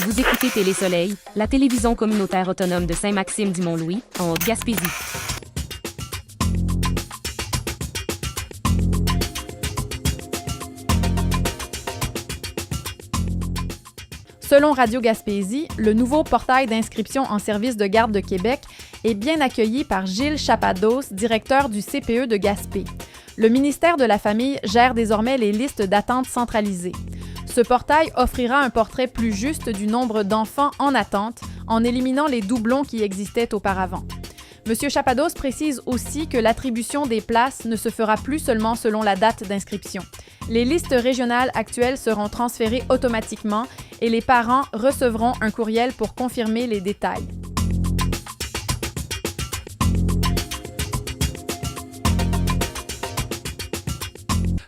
Vous écoutez Télé-Soleil, la télévision communautaire autonome de Saint-Maxime-du-Mont-Louis, en Haute-Gaspésie. Selon Radio Gaspésie, le nouveau portail d'inscription en service de garde de Québec est bien accueilli par Gilles Chapados, directeur du CPE de Gaspé. Le ministère de la Famille gère désormais les listes d'attente centralisées. Ce portail offrira un portrait plus juste du nombre d'enfants en attente en éliminant les doublons qui existaient auparavant. M. Chapados précise aussi que l'attribution des places ne se fera plus seulement selon la date d'inscription. Les listes régionales actuelles seront transférées automatiquement et les parents recevront un courriel pour confirmer les détails.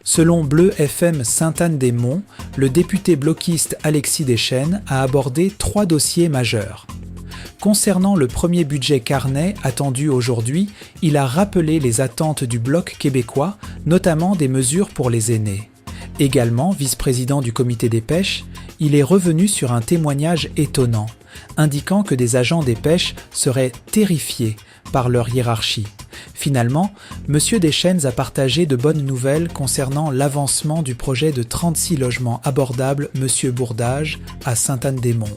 Selon Bleu FM Sainte-Anne-des-Monts, le député bloquiste Alexis Deschênes a abordé 3 dossiers majeurs. Concernant le premier budget carnet attendu aujourd'hui, il a rappelé les attentes du Bloc québécois, notamment des mesures pour les aînés. Également vice-président du comité des pêches, il est revenu sur un témoignage étonnant, indiquant que des agents des pêches seraient terrifiés par leur hiérarchie. Finalement, M. Deschênes a partagé de bonnes nouvelles concernant l'avancement du projet de 36 logements abordables M. Bourdage à Sainte-Anne-des-Monts.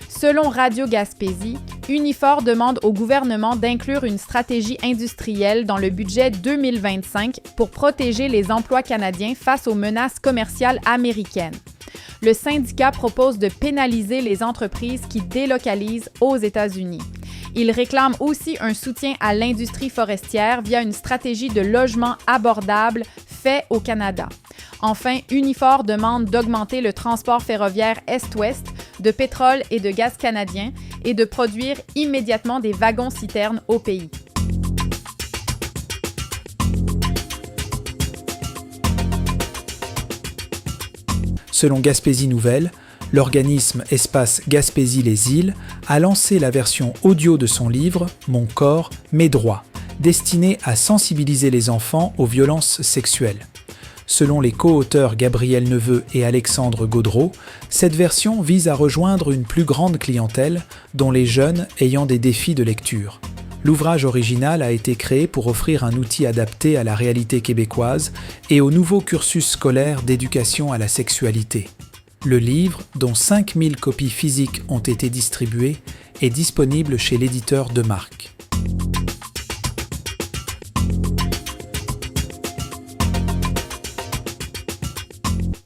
Selon Radio Gaspésie, Unifor demande au gouvernement d'inclure une stratégie industrielle dans le budget 2025 pour protéger les emplois canadiens face aux menaces commerciales américaines. Le syndicat propose de pénaliser les entreprises qui délocalisent aux États-Unis. Il réclame aussi un soutien à l'industrie forestière via une stratégie de logement abordable fait au Canada. Enfin, Unifor demande d'augmenter le transport ferroviaire Est-Ouest de pétrole et de gaz canadien et de produire immédiatement des wagons-citernes au pays. Selon Gaspésie Nouvelle, l'organisme Espace Gaspésie les Îles a lancé la version audio de son livre « Mon corps, mes droits », destiné à sensibiliser les enfants aux violences sexuelles. Selon les co-auteurs Gabriel Neveu et Alexandre Gaudreau, cette version vise à rejoindre une plus grande clientèle, dont les jeunes ayant des défis de lecture. L'ouvrage original a été créé pour offrir un outil adapté à la réalité québécoise et au nouveau cursus scolaire d'éducation à la sexualité. Le livre, dont 5000 copies physiques ont été distribuées, est disponible chez l'éditeur de marque.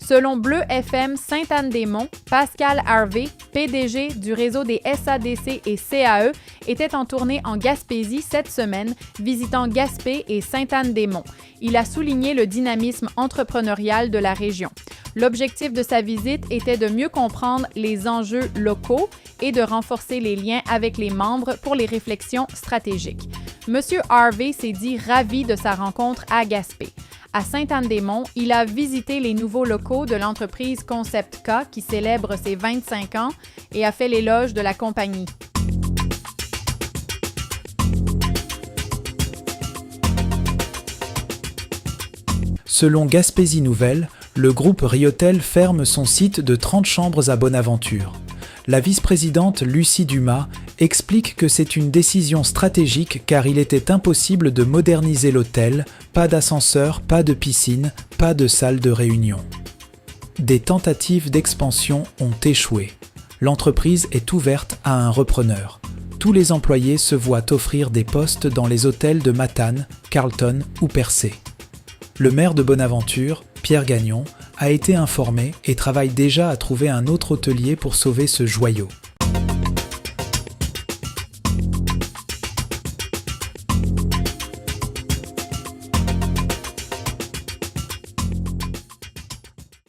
Selon Bleu FM Sainte-Anne-des-Monts, Pascal Harvey, PDG du réseau des SADC et CAE, était en tournée en Gaspésie cette semaine, visitant Gaspé et Sainte-Anne-des-Monts. Il a souligné le dynamisme entrepreneurial de la région. L'objectif de sa visite était de mieux comprendre les enjeux locaux et de renforcer les liens avec les membres pour les réflexions stratégiques. M. Harvey s'est dit ravi de sa rencontre à Gaspé. À Sainte-Anne-des-Monts, il a visité les nouveaux locaux de l'entreprise Concept K qui célèbre ses 25 ans et a fait l'éloge de la compagnie. Selon Gaspésie Nouvelle, le groupe Riotel ferme son site de 30 chambres à Bonaventure. La vice-présidente Lucie Dumas explique que c'est une décision stratégique car il était impossible de moderniser l'hôtel, pas d'ascenseur, pas de piscine, pas de salle de réunion. Des tentatives d'expansion ont échoué. L'entreprise est ouverte à un repreneur. Tous les employés se voient offrir des postes dans les hôtels de Matane, Carleton ou Percé. Le maire de Bonaventure, Pierre Gagnon, a été informé et travaille déjà à trouver un autre hôtelier pour sauver ce joyau.